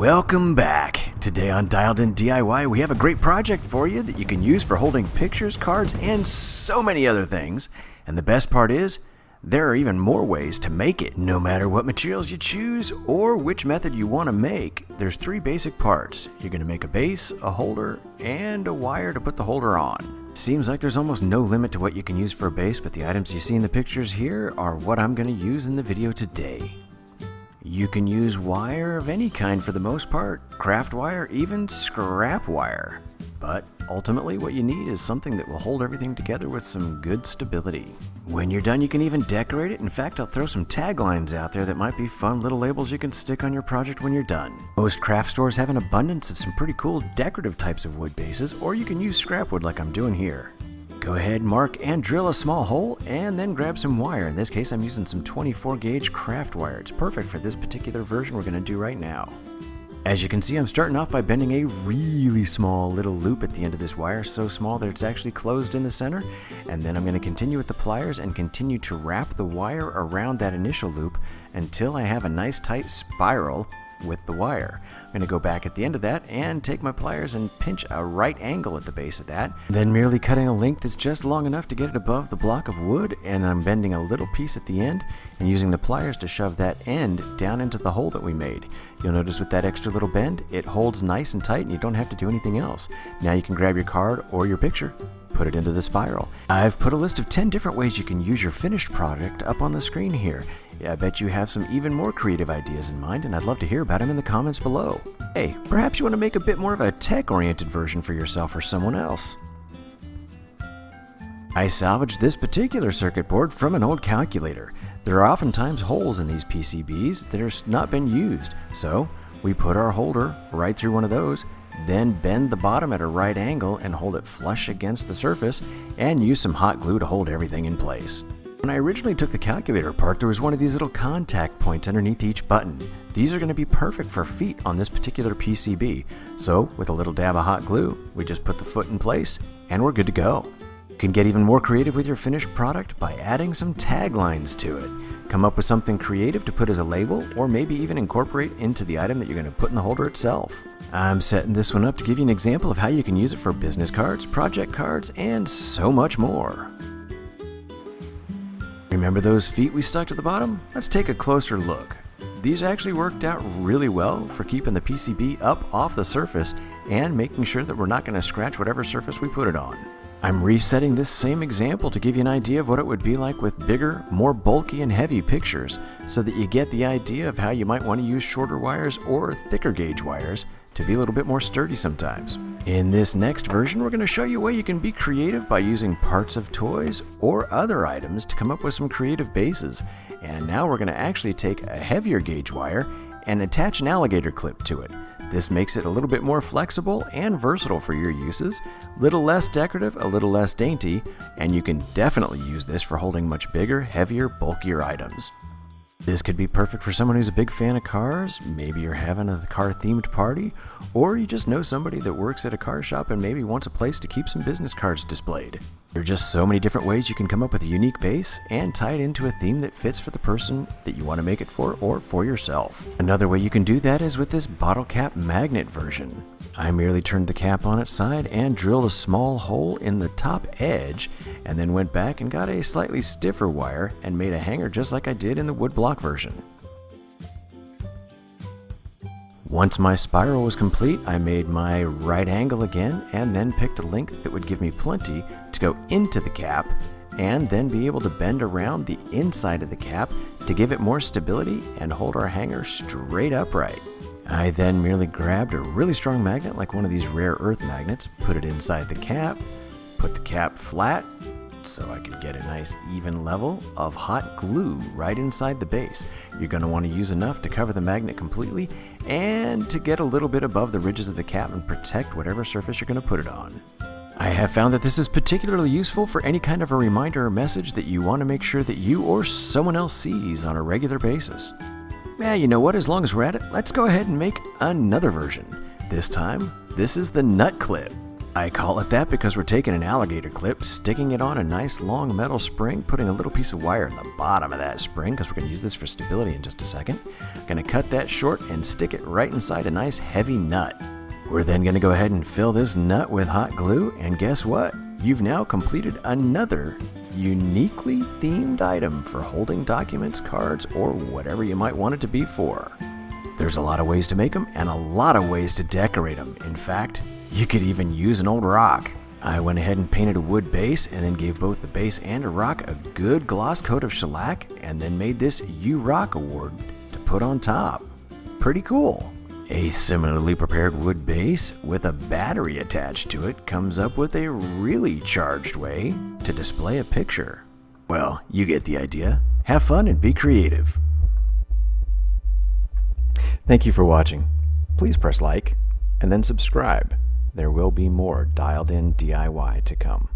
Welcome back. Today on Dialed In DIY, we have a great project for you that you can use for holding pictures, cards, and so many other things. And the best part is, there are even more ways to make it. No matter what materials you choose or which method you want to make, there's three basic parts. You're going to make a base, a holder, and a wire to put the holder on. Seems like there's almost no limit to what you can use for a base, but the items you see in the pictures here are what I'm going to use in the video today. You can use wire of any kind for the most part, craft wire, even scrap wire. But ultimately what you need is something that will hold everything together with some good stability. When you're done, you can even decorate it. In fact, I'll throw some taglines out there that might be fun little labels you can stick on your project when you're done. Most craft stores have an abundance of some pretty cool decorative types of wood bases, or you can use scrap wood like I'm doing here. Go ahead, mark and drill a small hole, and then grab some wire. In this case, I'm using some 24 gauge craft wire. It's perfect for this particular version we're going to do right now. As you can see, I'm starting off by bending a really small little loop at the end of this wire, so small that it's actually closed in the center. And then I'm going to continue with the pliers and continue to wrap the wire around that initial loop until I have a nice tight spiral with the wire. I'm going to go back at the end of that and take my pliers and pinch a right angle at the base of that, then merely cutting a length that's just long enough to get it above the block of wood, and I'm bending a little piece at the end and using the pliers to shove that end down into the hole that we made. You'll notice with that extra little bend, it holds nice and tight and you don't have to do anything else. Now you can grab your card or your picture, put it into the spiral. I've put a list of 10 different ways you can use your finished product up on the screen here. I bet you have some even more creative ideas in mind, and I'd love to hear about them in the comments below. Hey, perhaps you want to make a bit more of a tech-oriented version for yourself or someone else. I salvaged this particular circuit board from an old calculator. There are oftentimes holes in these PCBs that have not been used, so we put our holder right through one of those, then bend the bottom at a right angle and hold it flush against the surface, and use some hot glue to hold everything in place. When I originally took the calculator apart, there was one of these little contact points underneath each button. These are going to be perfect for feet on this particular PCB. So with a little dab of hot glue, we just put the foot in place and we're good to go. You can get even more creative with your finished product by adding some taglines to it. Come up with something creative to put as a label, or maybe even incorporate into the item that you're going to put in the holder itself. I'm setting this one up to give you an example of how you can use it for business cards, project cards, and so much more. Remember those feet we stuck to the bottom? Let's take a closer look. These actually worked out really well for keeping the PCB up off the surface and making sure that we're not going to scratch whatever surface we put it on. I'm resetting this same example to give you an idea of what it would be like with bigger, more bulky and heavy pictures, so that you get the idea of how you might want to use shorter wires or thicker gauge wires to be a little bit more sturdy sometimes. In this next version, we're going to show you a way you can be creative by using parts of toys or other items to come up with some creative bases. And now we're going to actually take a heavier gauge wire and attach an alligator clip to it. This makes it a little bit more flexible and versatile for your uses, a little less decorative, a little less dainty, and you can definitely use this for holding much bigger, heavier, bulkier items. This could be perfect for someone who's a big fan of cars. Maybe you're having a car-themed party, or you just know somebody that works at a car shop and maybe wants a place to keep some business cards displayed. There are just so many different ways you can come up with a unique base and tie it into a theme that fits for the person that you want to make it for, or for yourself. Another way you can do that is with this bottle cap magnet version. I merely turned the cap on its side and drilled a small hole in the top edge, and then went back and got a slightly stiffer wire and made a hanger just like I did in the wood block version. Once my spiral was complete, I made my right angle again and then picked a length that would give me plenty to go into the cap, and then be able to bend around the inside of the cap to give it more stability and hold our hanger straight upright. I then merely grabbed a really strong magnet like one of these rare earth magnets, put it inside the cap, put the cap flat so I could get a nice even level of hot glue right inside the base. You're going to want to use enough to cover the magnet completely and to get a little bit above the ridges of the cap and protect whatever surface you're going to put it on. I have found that this is particularly useful for any kind of a reminder or message that you want to make sure that you or someone else sees on a regular basis. Yeah, you know what, as long as we're at it, let's go ahead and make another version. This time, this is the nut clip. I call it that because we're taking an alligator clip, sticking it on a nice long metal spring, putting a little piece of wire in the bottom of that spring because we're going to use this for stability in just a second. Going to cut that short and stick it right inside a nice heavy nut. We're then going to go ahead and fill this nut with hot glue, and guess what? You've now completed another uniquely themed item for holding documents, cards, or whatever you might want it to be for. There's a lot of ways to make them and a lot of ways to decorate them. In fact, you could even use an old rock. I went ahead and painted a wood base and then gave both the base and a rock a good gloss coat of shellac and then made this U-Rock award to put on top. Pretty cool. A similarly prepared wood base with a battery attached to it comes up with a really charged way to display a picture. Well, you get the idea. Have fun and be creative. Thank you for watching. Please press like and then subscribe. There will be more Dialed In DIY to come.